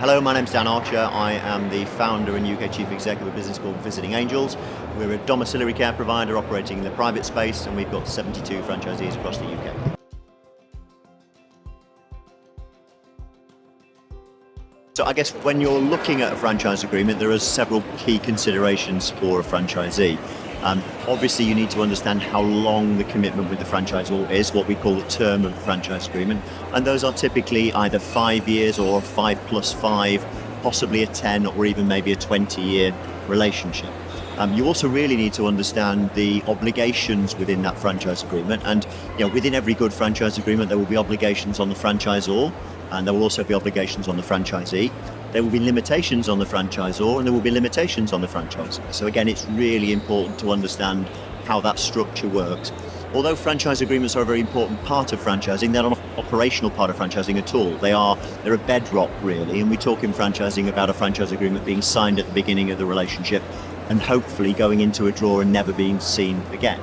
Hello, my name's Dan Archer. I am the founder and UK Chief Executive of a business called Visiting Angels. We're a domiciliary care provider operating in the private space, and we've got 72 franchisees across the UK. So I guess when you're looking at a franchise agreement, there are several key considerations for a franchisee. Obviously, you need to understand how long the commitment with the franchisor is, what we call the term of the franchise agreement. And those are typically either 5 years or 5+5, possibly a 10 or even maybe a 20-year relationship. You also really need to understand the obligations within that franchise agreement. And within every good franchise agreement, there will be obligations on the franchisor, and there will also be obligations on the franchisee. There will be limitations on the franchisor, and there will be limitations on the franchisee. So again, it's really important to understand how that structure works. Although franchise agreements are a very important part of franchising, they're not an operational part of franchising at all. They're a bedrock, really, and we talk in franchising about a franchise agreement being signed at the beginning of the relationship and hopefully going into a drawer and never being seen again.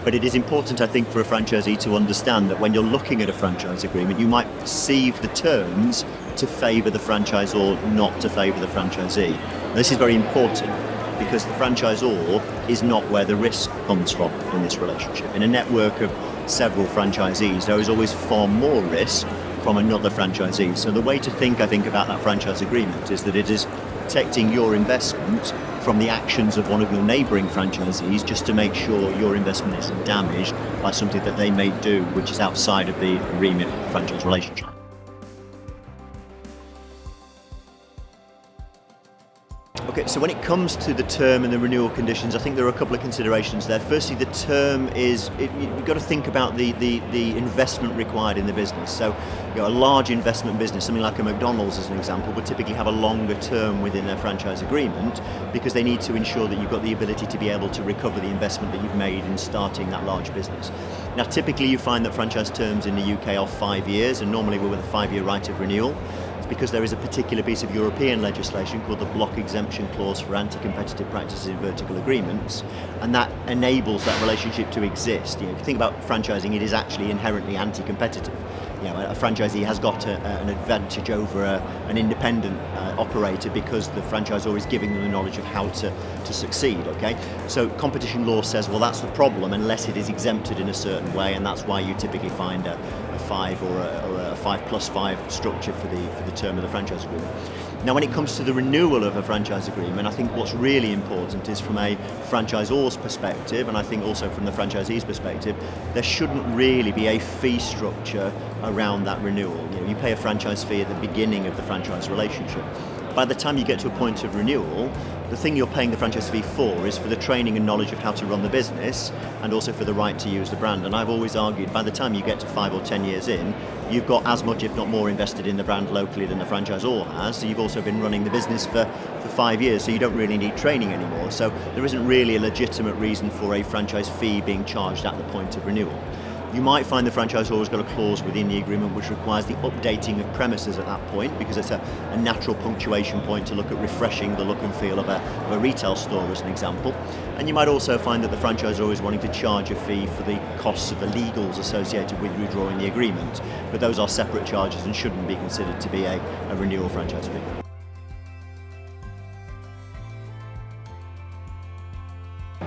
But it is important, I think, for a franchisee to understand that when you're looking at a franchise agreement, you might perceive the terms to favour the franchisor, not to favour the franchisee. And this is very important because the franchisor is not where the risk comes from in this relationship. In a network of several franchisees, there is always far more risk from another franchisee. So the way to think, I think, about that franchise agreement is that it is protecting your investment from the actions of one of your neighbouring franchisees, just to make sure your investment isn't damaged by something that they may do which is outside of the remit of the franchise relationship. Okay, so when it comes to the term and the renewal conditions, I think there are a couple of considerations there. Firstly, the term is, you've got to think about the investment required in the business. So, a large investment business, something like a McDonald's as an example, would typically have a longer term within their franchise agreement because they need to ensure that you've got the ability to be able to recover the investment that you've made in starting that large business. Now, typically you find that franchise terms in the UK are 5 years, and normally we're with a 5-year right of renewal. Because there is a particular piece of European legislation called the block exemption clause for anti-competitive practices in vertical agreements, and that enables that relationship to exist. If you think about franchising, it is actually inherently anti-competitive. A franchisee has got an advantage over an independent operator because the franchisor is giving them the knowledge of how to succeed. Okay, so competition law says, well, that's the problem unless it is exempted in a certain way, and that's why you typically find a 5 or a 5+5 structure for the term of the franchise agreement. Now, when it comes to the renewal of a franchise agreement, I think what's really important is from a franchisor's perspective, and I think also from the franchisee's perspective, there shouldn't really be a fee structure around that renewal. You pay a franchise fee at the beginning of the franchise relationship. By the time you get to a point of renewal, the thing you're paying the franchise fee for is for the training and knowledge of how to run the business, and also for the right to use the brand. And I've always argued by the time you get to 5 or 10 years in, you've got as much, if not more, invested in the brand locally than the franchisor has. So you've also been running the business for 5 years, so you don't really need training anymore. So there isn't really a legitimate reason for a franchise fee being charged at the point of renewal. You might find the franchisor has got a clause within the agreement which requires the updating of premises at that point, because it's a natural punctuation point to look at refreshing the look and feel of a retail store, as an example. And you might also find that the franchisor is wanting to charge a fee for the costs of the legals associated with withdrawing the agreement, but those are separate charges and shouldn't be considered to be a renewal franchise fee.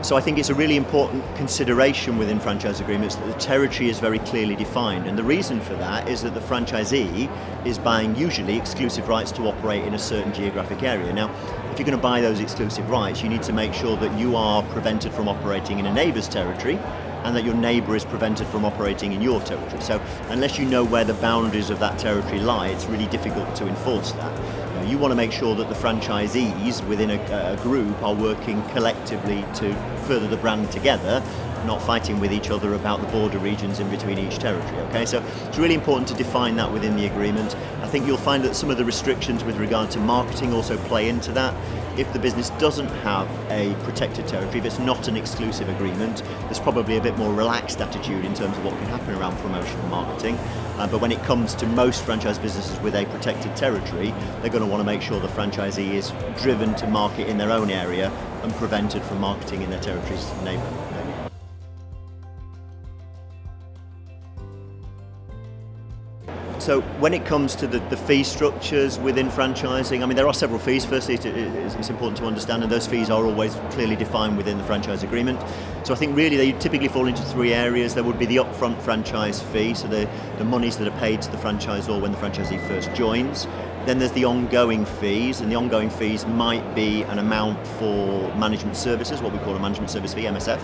So I think it's a really important consideration within franchise agreements that the territory is very clearly defined. And the reason for that is that the franchisee is buying usually exclusive rights to operate in a certain geographic area. Now, if you're going to buy those exclusive rights, you need to make sure that you are prevented from operating in a neighbour's territory and that your neighbour is prevented from operating in your territory. So unless you know where the boundaries of that territory lie, it's really difficult to enforce that. You want to make sure that the franchisees within a group are working collectively to further the brand together, not fighting with each other about the border regions in between each territory. Okay, so it's really important to define that within the agreement. I think you'll find that some of the restrictions with regard to marketing also play into that. If the business doesn't have a protected territory, if it's not an exclusive agreement, there's probably a bit more relaxed attitude in terms of what can happen around promotion and marketing. But when it comes to most franchise businesses with a protected territory, they're going to want to make sure the franchisee is driven to market in their own area and prevented from marketing in their territory's neighbourhood. So when it comes to the fee structures within franchising, I mean, there are several fees. Firstly, it's important to understand, and those fees are always clearly defined within the franchise agreement. So I think really they typically fall into three areas. There would be the upfront franchise fee, so the monies that are paid to the franchisor when the franchisee first joins. Then there's the ongoing fees, and the ongoing fees might be an amount for management services, what we call a management service fee, MSF,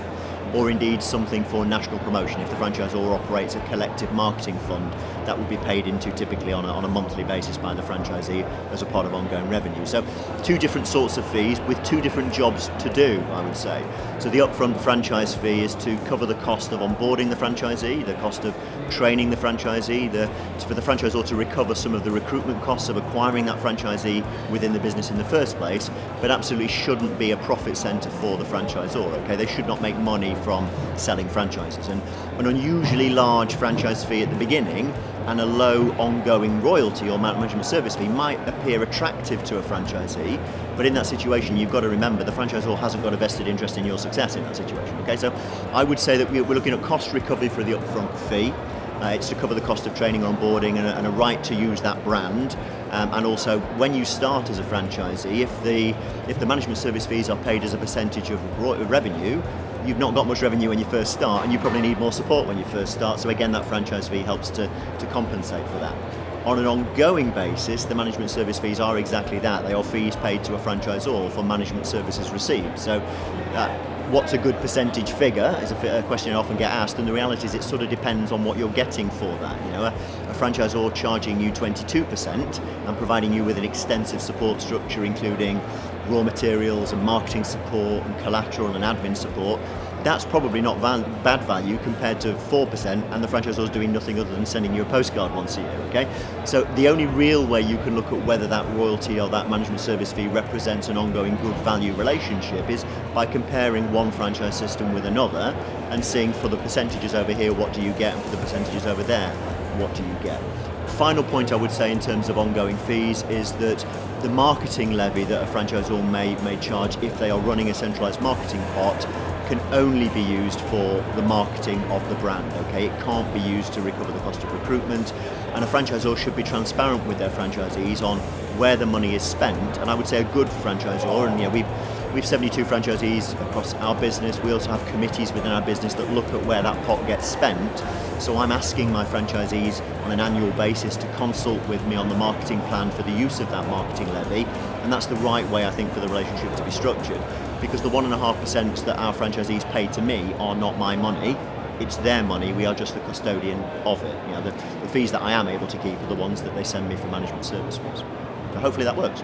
or indeed something for national promotion. If the franchisor operates a collective marketing fund, that would be paid into typically on a monthly basis by the franchisee as a part of ongoing revenue. So two different sorts of fees with two different jobs to do, I would say. So the upfront franchise fee is to cover the cost of onboarding the franchisee, the cost of training the franchisee, for the franchisor to recover some of the recruitment costs of acquiring that franchisee within the business in the first place, but absolutely shouldn't be a profit centre for the franchisor. Okay, they should not make money from selling franchises, and an unusually large franchise fee at the beginning and a low ongoing royalty or management service fee might appear attractive to a franchisee, but in that situation you've got to remember the franchisor hasn't got a vested interest in your success in that situation. Okay, so I would say that we're looking at cost recovery for the upfront fee. It's to cover the cost of training or onboarding and a right to use that brand. And also, when you start as a franchisee, if the management service fees are paid as a percentage of revenue, you've not got much revenue when you first start, and you probably need more support when you first start. So again, that franchise fee helps to compensate for that. On an ongoing basis, the management service fees are exactly that. They are fees paid to a franchisor for management services received. So what's a good percentage figure is a question I often get asked, and the reality is it sort of depends on what you're getting for that. You know, a franchisor charging you 22% and providing you with an extensive support structure, including raw materials and marketing support and collateral and admin support, that's probably not bad value compared to 4% and the franchisor is doing nothing other than sending you a postcard once a year. Okay, so the only real way you can look at whether that royalty or that management service fee represents an ongoing good value relationship is by comparing one franchise system with another and seeing, for the percentages over here, what do you get, and for the percentages over there, what do you get. Final point I would say in terms of ongoing fees is that the marketing levy that a franchisor may charge if they are running a centralised marketing pot can only be used for the marketing of the brand. Okay, it can't be used to recover the cost of recruitment, and a franchisor should be transparent with their franchisees on where the money is spent. And I would say a good franchisor, and we've 72 franchisees across our business. We also have committees within our business that look at where that pot gets spent. So I'm asking my franchisees on an annual basis to consult with me on the marketing plan for the use of that marketing levy, and that's the right way, I think, for the relationship to be structured, because the 1.5% that our franchisees pay to me are not my money. It's their money. We are just the custodian of it. You know, the fees that I am able to keep are the ones that they send me for management service fees. So hopefully that works.